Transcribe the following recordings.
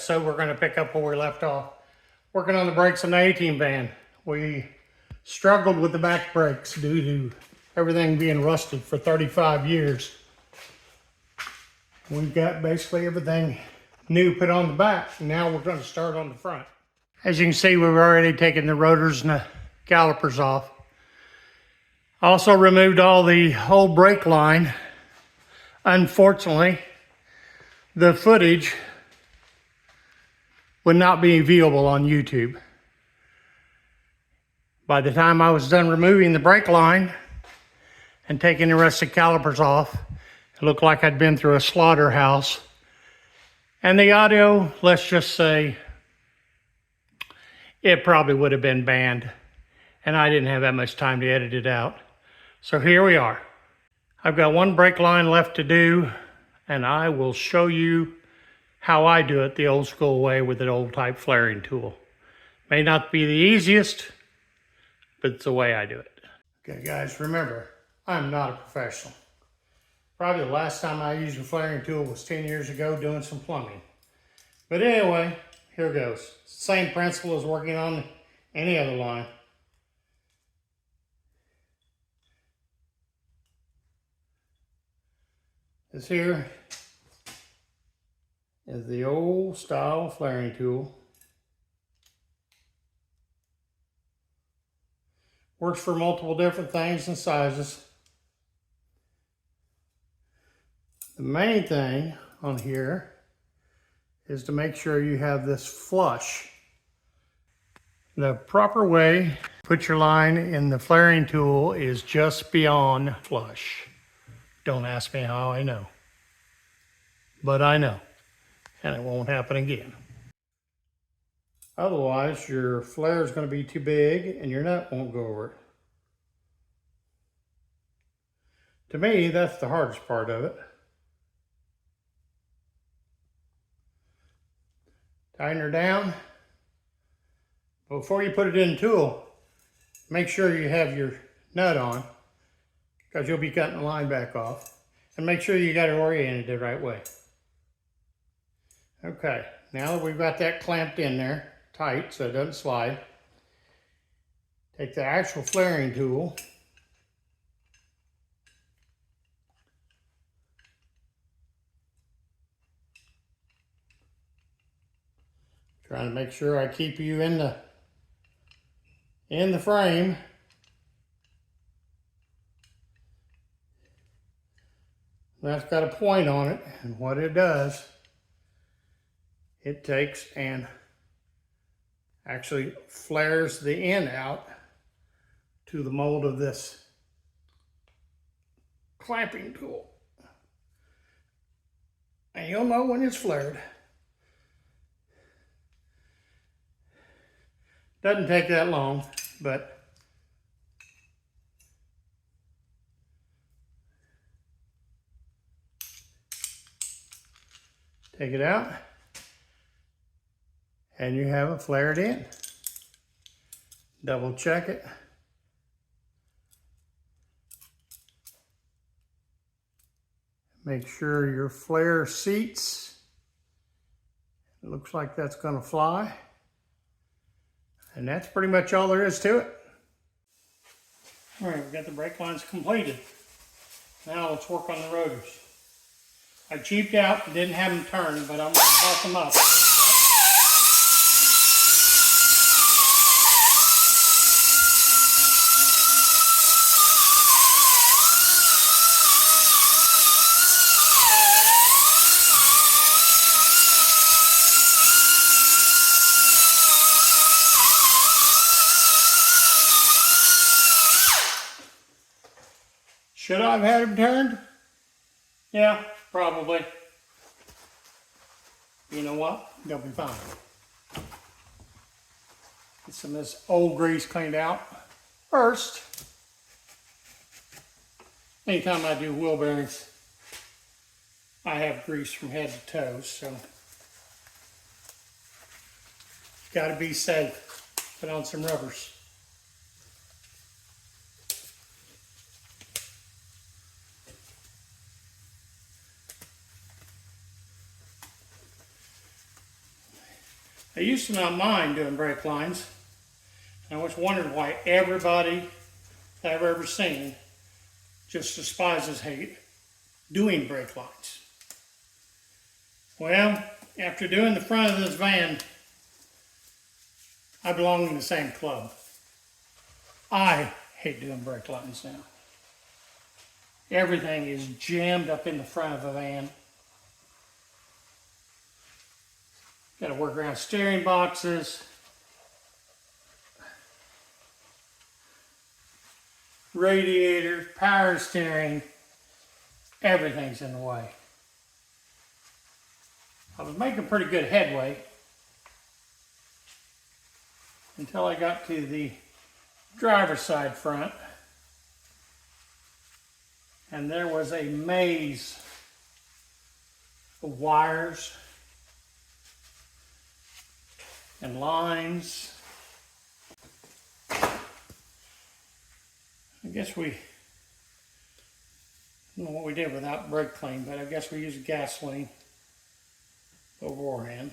So we're going to pick up where we left off. Working on the brakes on the 18 van. We struggled with the back brakes due to everything being rusted for 35 years. We've got basically everything new put on the back. Now we're going to start on the front. As you can see, we've already taken the rotors and the calipers off. Also removed all the old brake line. Unfortunately, the footage would not be viewable on YouTube. By the time I was done removing the brake line and taking the rest of the calipers off, it looked like I'd been through a slaughterhouse. And the audio, let's just say, it probably would have been banned. And I didn't have that much time to edit it out. So here we are. I've got one brake line left to do, and I will show you how I do it the old school way with an old type flaring tool. May not be the easiest, but it's the way I do it. Okay guys, remember, I'm not a professional. Probably the last time I used a flaring tool was 10 years ago doing some plumbing. But anyway, here goes. Same principle as working on any other line. This here is the old style flaring tool. Works for multiple different things and sizes. The main thing on here is to make sure you have this flush. The proper way to put your line in the flaring tool is just beyond flush. Don't ask me how I know, but I know. And it won't happen again. Otherwise, your flare is going to be too big and your nut won't go over it. To me, that's the hardest part of it. Tighten her down. Before you put it in the tool, make sure you have your nut on, because you'll be cutting the line back off. And make sure you got it oriented the right way. Okay, now that we've got that clamped in there, tight so it doesn't slide, take the actual flaring tool, trying to make sure I keep you in the frame. That's got a point on it, and what it does, it takes and actually flares the end out to the mold of this clamping tool. And you'll know when it's flared. Doesn't take that long, but take it out, and you have it flared in. Double check it. Make sure your flare seats. It looks like that's going to fly. And that's pretty much all there is to it. All right, we've got the brake lines completed. Now let's work on the rotors. I cheaped out and didn't have them turned, but I'm going to bust them up. Should I have had them turned? Yeah, probably. You know what? They'll be fine. Get some of this old grease cleaned out first. Anytime I do wheel bearings, I have grease from head to toe, so gotta be safe. Put on some rubbers. I used to not mind doing brake lines. I always wondered why everybody that I've ever seen just despises hate doing brake lines. Well, after doing the front of this van, I belong in the same club. I hate doing brake lines now. Everything is jammed up in the front of a van. Got to work around steering boxes, radiators, power steering, everything's in the way. I was making pretty good headway until I got to the driver's side front, and there was a maze of wires and lines. I guess I don't know what we did without brake clean, but I guess we used gasoline beforehand.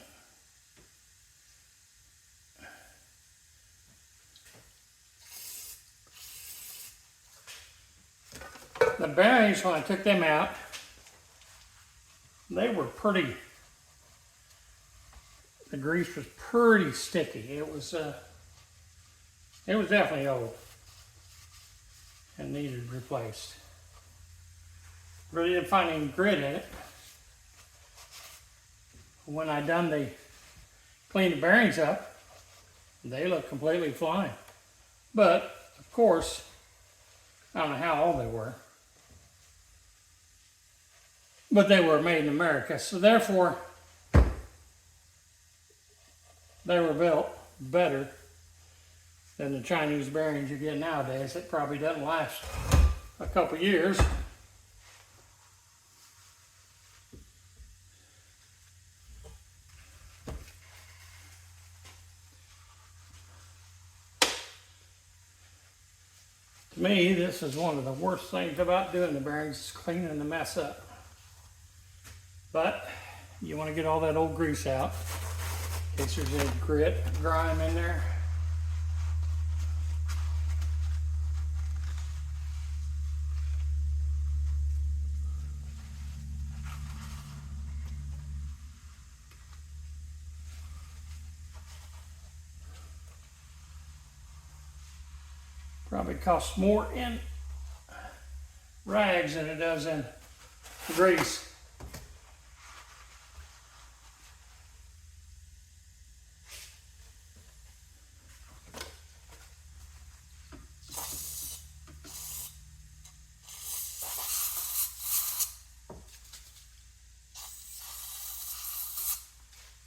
The bearings, when I took them out, they were pretty, the grease was pretty sticky. It was definitely old and needed replaced. Really didn't find any grit in it. When I cleaned the bearings up, they look completely fine. But, of course, I don't know how old they were, but they were made in America, so therefore they were built better than the Chinese bearings you get nowadays. It probably doesn't last a couple years. To me, this is one of the worst things about doing the bearings, is cleaning the mess up. But you want to get all that old grease out in case there's any grit, grime in there. Probably costs more in rags than it does in grease.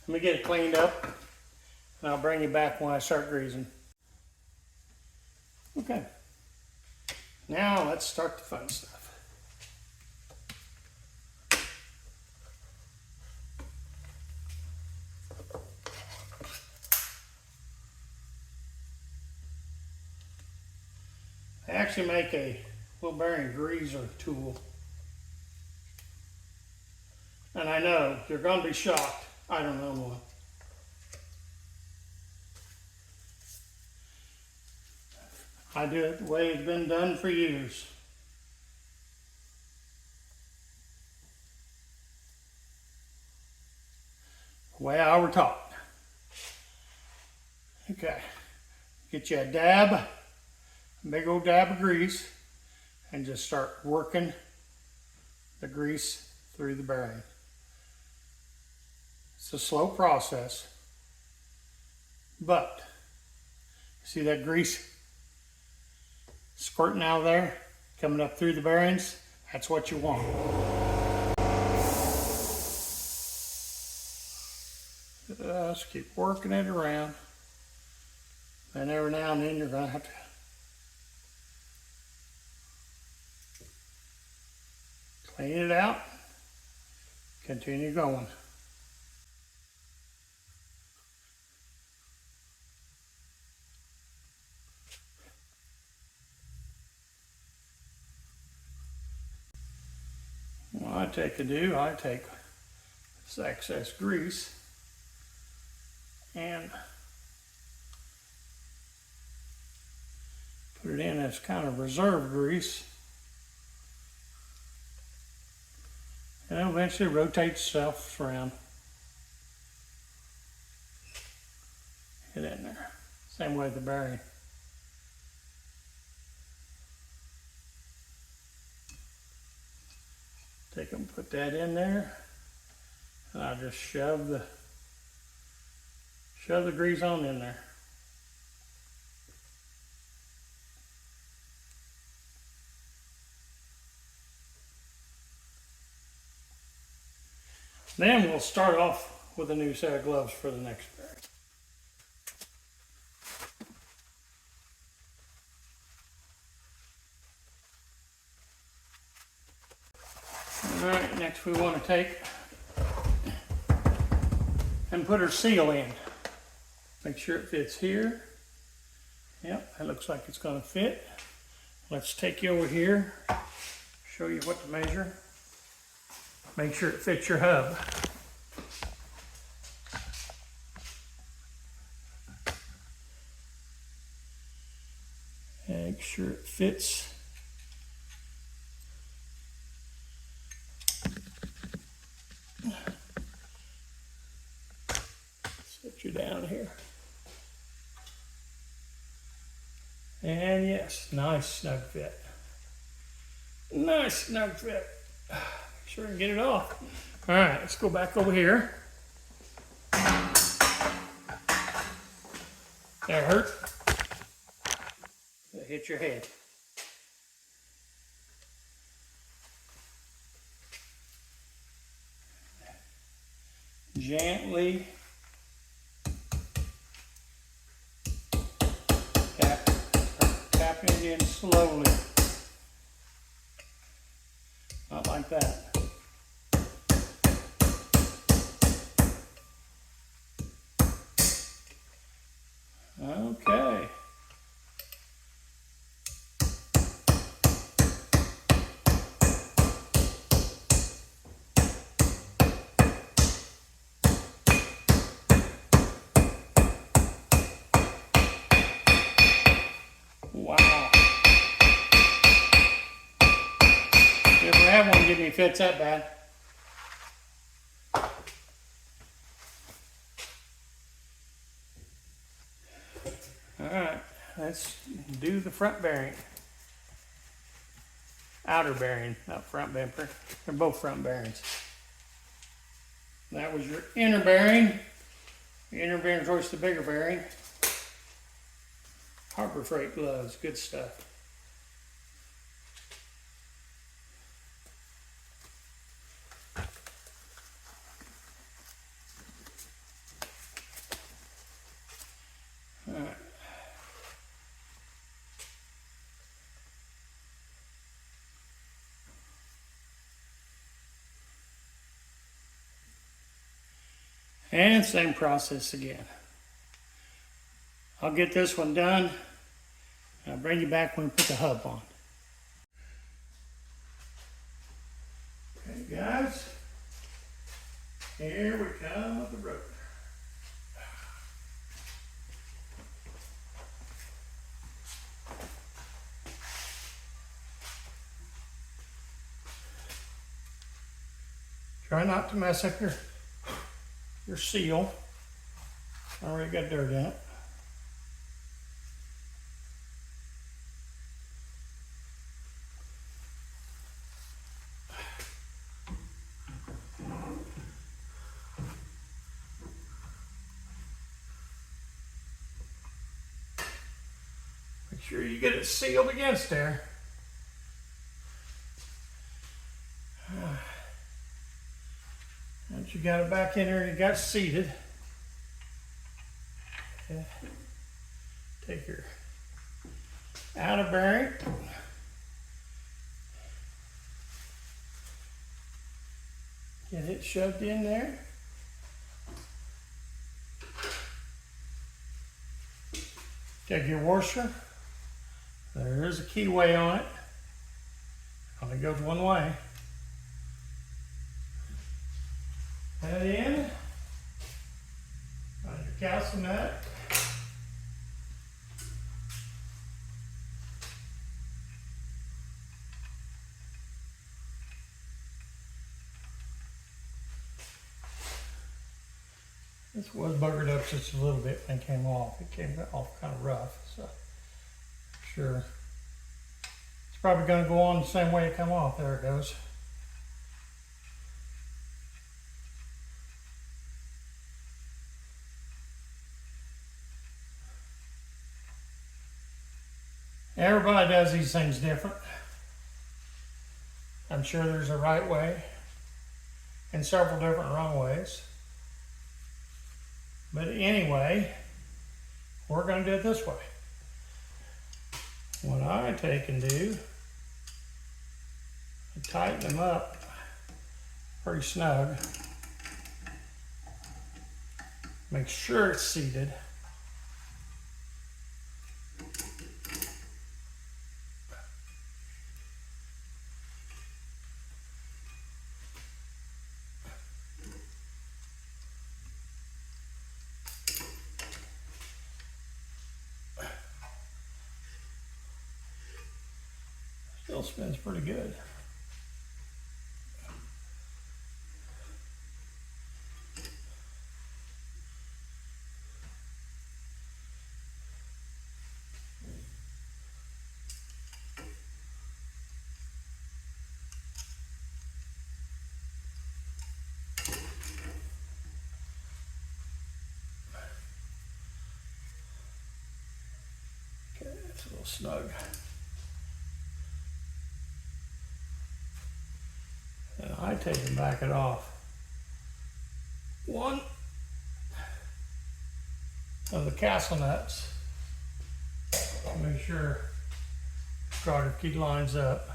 Let me get it cleaned up, and I'll bring you back when I start greasing. Okay, now let's start the fun stuff. I actually make a wheel bearing greaser tool. And I know you're going to be shocked. I don't know one. I do it the way it's been done for years. The way I were taught. Okay, get you a dab, a big old dab of grease, and just start working the grease through the bearing. It's a slow process, but see that grease squirting out of there, coming up through the bearings? That's what you want. Just keep working it around. And every now and then you're going to have to clean it out, continue going. What I take this excess grease and put it in as kind of reserve grease. And it'll eventually rotate itself around. Get in there. Same way with the bearing. Take them, put that in there, and I'll just shove the grease on in there. Then we'll start off with a new set of gloves for the next bearing. All right, next we want to take and put our seal in. Make sure it fits here. Yep, that looks like it's going to fit. Let's take you over here, show you what to measure. Make sure it fits your hub. Make sure it fits. Set you down here. And yes, nice snug fit. Nice snug fit. Make sure I can get it off. All right, let's go back over here. That hurt? That hit your head. Gently tapping it in slowly. Not like that. Okay. Wow. Never had one give me fits that bad. Alright, let's do the front bearing. Outer bearing, not front bumper. They're both front bearings. That was your inner bearing. The inner bearing is always the bigger bearing. Harbor Freight gloves, good stuff. All right. And same process again. I'll get this one done. I'll bring you back when we put the hub on. Okay, guys. Here we come with the rotor. Try not to mess up your seal. Already got dirt in it. Make sure you get it sealed against there. Once you got it back in there and you got it seated, take your outer bearing, get it shoved in there. Take your washer. There is a keyway on it. Only goes one way. That in. On your the nut. This was buggered up just a little bit when it came off. It came off kind of rough, so sure. It's probably going to go on the same way it came off. There it goes. Everybody does these things different. I'm sure there's a right way and several different wrong ways. But anyway, we're going to do it this way. What I take and do, I tighten them up pretty snug. Make sure it's seated. Still spins pretty good. Okay, it's a little snug. And I take and back it off one of the castle nuts to make sure the garter key lines up.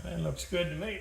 And it looks good to me.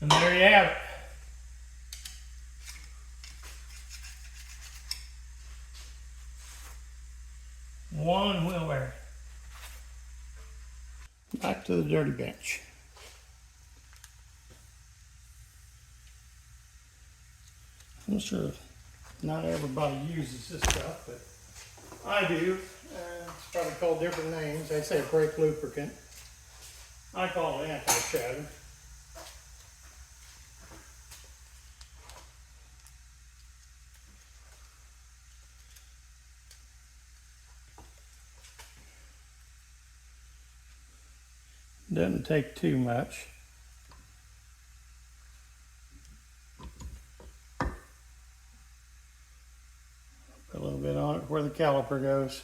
And there you have it. One wheel bearing. Back to the dirty bench. I'm sure not everybody uses this stuff, but I do. It's probably called different names. They say brake lubricant. I call it anti-shatter. Doesn't take too much. Put a little bit on it where the caliper goes.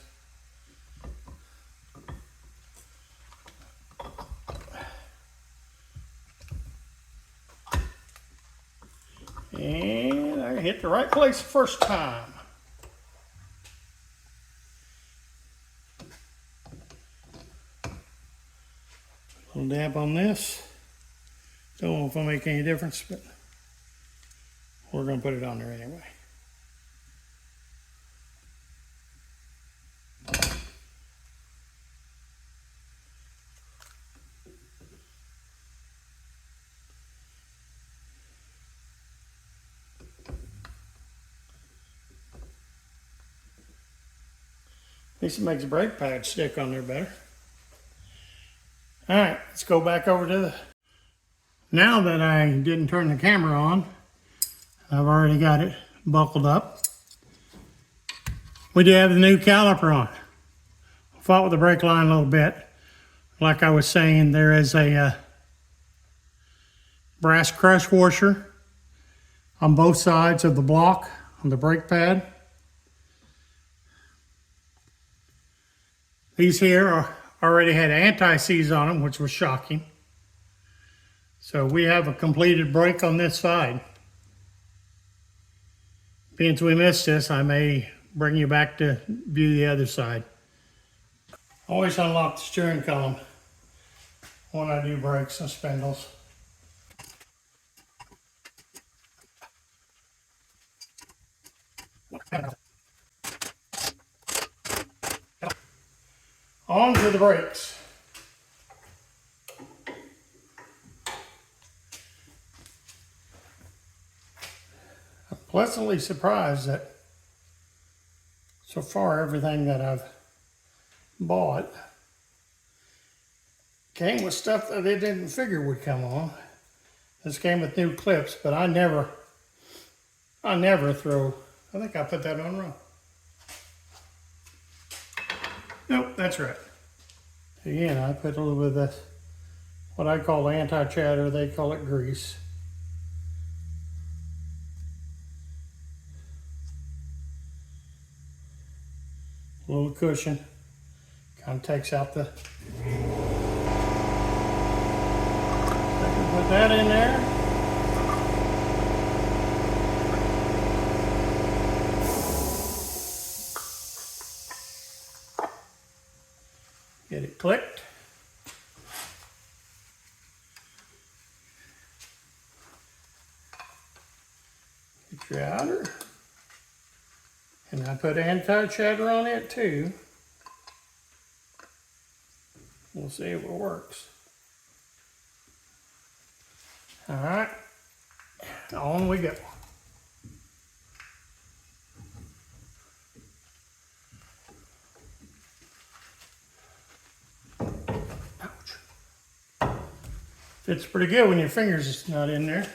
And I hit the right place the first time. A little dab on this. Don't know if it'll make any difference, but we're going to put it on there anyway. At least it makes the brake pad stick on there better. All right, let's go back over to the... Now that I didn't turn the camera on, I've already got it buckled up. We do have the new caliper on. Fought with the brake line a little bit. Like I was saying, there is a brass crush washer on both sides of the block on the brake pad. These here already had anti-seize on them, which was shocking. So we have a completed brake on this side. Since we missed this, I may bring you back to view the other side. Always unlock the steering column when I do brakes and spindles. On to the brakes. I'm pleasantly surprised that so far everything that I've bought came with stuff that they didn't figure would come on. This came with new clips, but I never throw, I think I put that on wrong. Nope, that's right. Again, I put a little bit of this, what I call anti-chatter, they call it grease. A little cushion, kind of takes out the, I can put that in there. Get it clicked. Get your outer. And I put anti-chatter on it too. We'll see if it works. All right, on we go. Ouch. Fits pretty good when your fingers is not in there.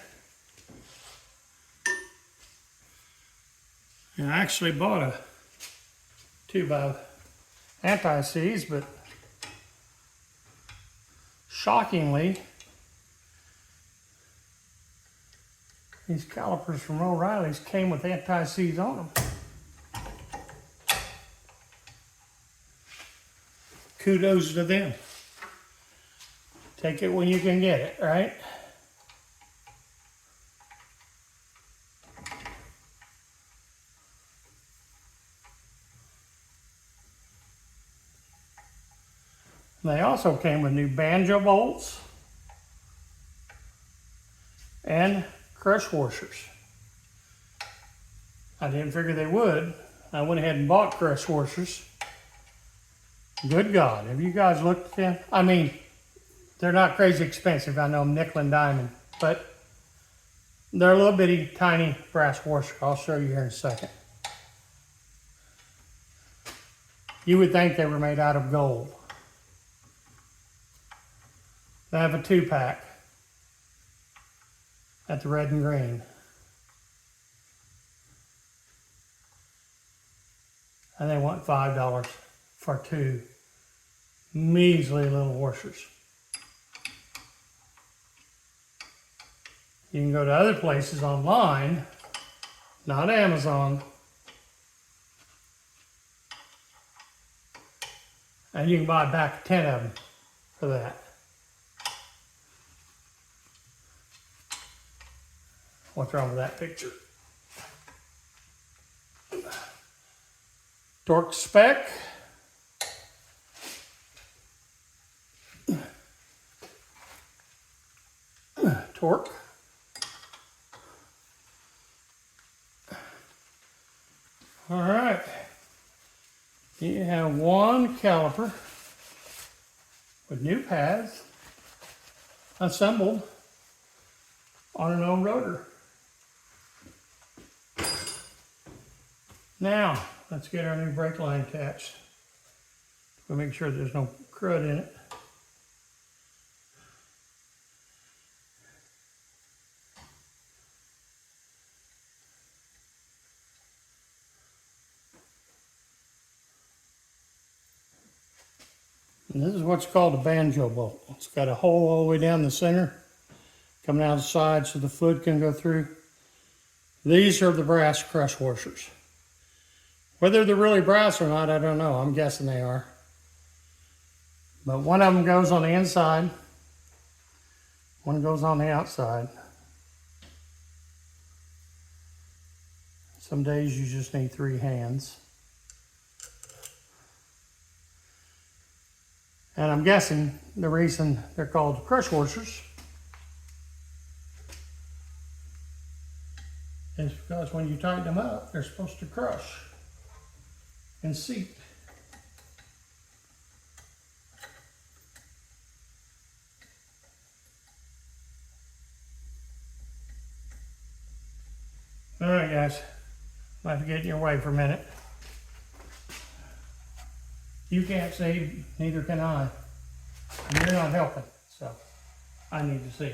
And I actually bought a 2x anti-seize, but shockingly, these calipers from O'Reilly's came with anti-seize on them. Kudos to them. Take it when you can get it, right? They also came with new banjo bolts and crush washers. I didn't figure they would. I went ahead and bought crush washers. Good God, have you guys looked at them? I mean, they're not crazy expensive. I know I'm nickel and diamond, but they're a little bitty, tiny brass washer. I'll show you here in a second. You would think they were made out of gold. They have a 2-pack at the red and green. And they want $5 for 2 measly little washers. You can go to other places online, not Amazon, and you can buy a pack of 10 of them for that. What's wrong with that picture? Torque spec. Torque. All right. You have one caliper with new pads assembled on an old rotor. Now, let's get our new brake line attached. We'll make sure there's no crud in it. And this is what's called a banjo bolt. It's got a hole all the way down the center coming out the side so the fluid can go through. These are the brass crush washers. Whether they're really brass or not, I don't know. I'm guessing they are. But one of them goes on the inside, one goes on the outside. Some days you just need 3 hands. And I'm guessing the reason they're called crush washers is because when you tighten them up, they're supposed to crush and seat. All right, guys, I'm about to get in your way for a minute. You can't see, neither can I. And you're not helping, so I need to see.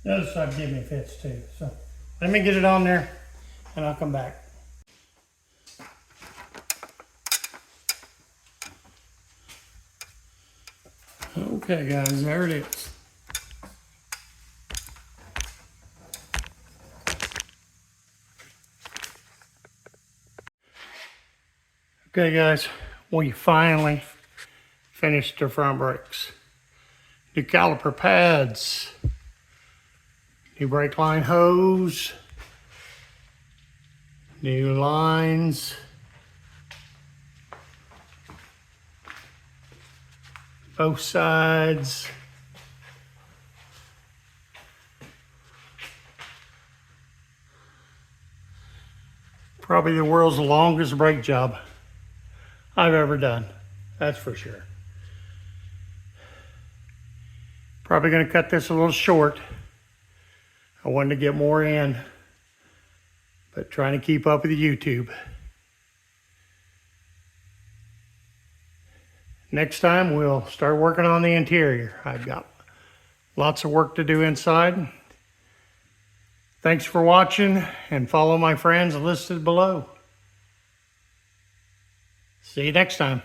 The other side give me fits too. So let me get it on there and I'll come back. Okay guys, there it is. Okay guys, we finally finished the front brakes. New caliper pads. New brake line hose, new lines, both sides, probably the world's longest brake job I've ever done, that's for sure. Probably going to cut this a little short. I wanted to get more in, but trying to keep up with YouTube. Next time we'll start working on the interior. I've got lots of work to do inside. Thanks for watching and follow my friends listed below. See you next time.